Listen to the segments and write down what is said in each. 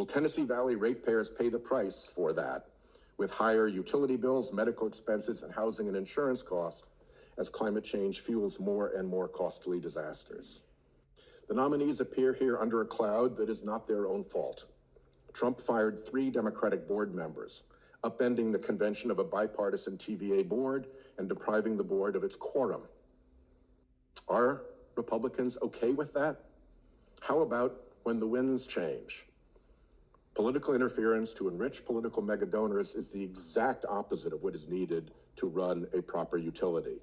Will Tennessee Valley ratepayers pay the price for that with higher utility bills, medical expenses, and housing and insurance costs as climate change fuels more and more costly disasters? The nominees appear here under a cloud that is not their own fault. Trump fired 3 Democratic board members, upending the convention of a bipartisan TVA board and depriving the board of its quorum. Are Republicans okay with that? How about when the winds change? Political interference to enrich political megadonors is the exact opposite of what is needed to run a proper utility.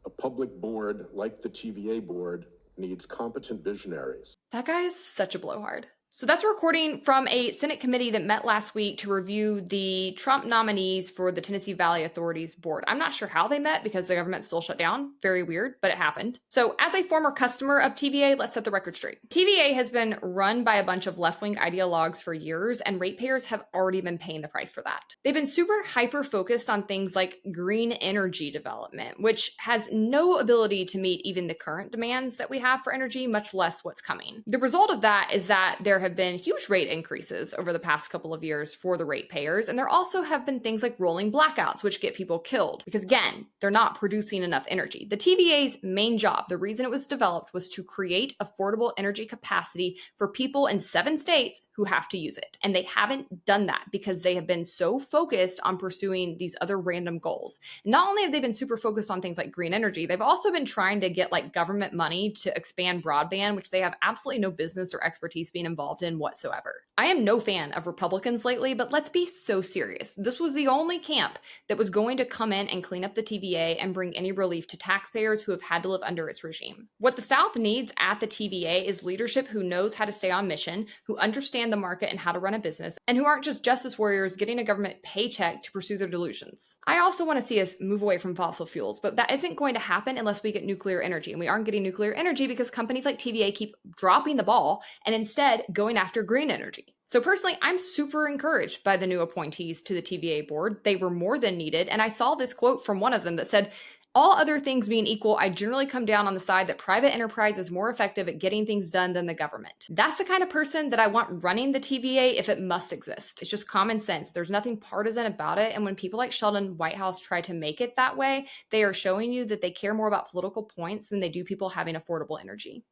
A public board like the TVA board needs competent visionaries. That guy is such a blowhard. So that's a recording from a Senate committee that met last week to review the Trump nominees for the Tennessee Valley Authority's board. I'm not sure how they met because the government still shut down. Very weird, but it happened. So as a former customer of TVA, let's set the record straight. TVA has been run by a bunch of left-wing ideologues for years, and ratepayers have already been paying the price for that. They've been super hyper-focused on things like green energy development, which has no ability to meet even the current demands that we have for energy, much less what's coming. The result of that is that there have been huge rate increases over the past couple of years for the ratepayers, and there also have been things like rolling blackouts, which get people killed because, again, they're not producing enough energy. The TVA's main job, the reason it was developed, was to create affordable energy capacity for people in 7 states who have to use it. And they haven't done that because they have been so focused on pursuing these other random goals. Not only have they been super focused on things like green energy, they've also been trying to get like government money to expand broadband, which they have absolutely no business or expertise being involved in whatsoever. I am no fan of Republicans lately, but let's be so serious. This was the only camp that was going to come in and clean up the TVA and bring any relief to taxpayers who have had to live under its regime. What the South needs at the TVA is leadership who knows how to stay on mission, who understand the market and how to run a business, and who aren't just justice warriors getting a government paycheck to pursue their delusions. I also want to see us move away from fossil fuels, but that isn't going to happen unless we get nuclear energy. And we aren't getting nuclear energy because companies like TVA keep dropping the ball and instead going after green energy. So personally, I'm super encouraged by the new appointees to the TVA board. They were more than needed. And I saw this quote from one of them that said, "All other things being equal, I generally come down on the side that private enterprise is more effective at getting things done than the government." That's the kind of person that I want running the TVA if it must exist. It's just common sense. There's nothing partisan about it. And when people like Sheldon Whitehouse try to make it that way, they are showing you that they care more about political points than they do people having affordable energy.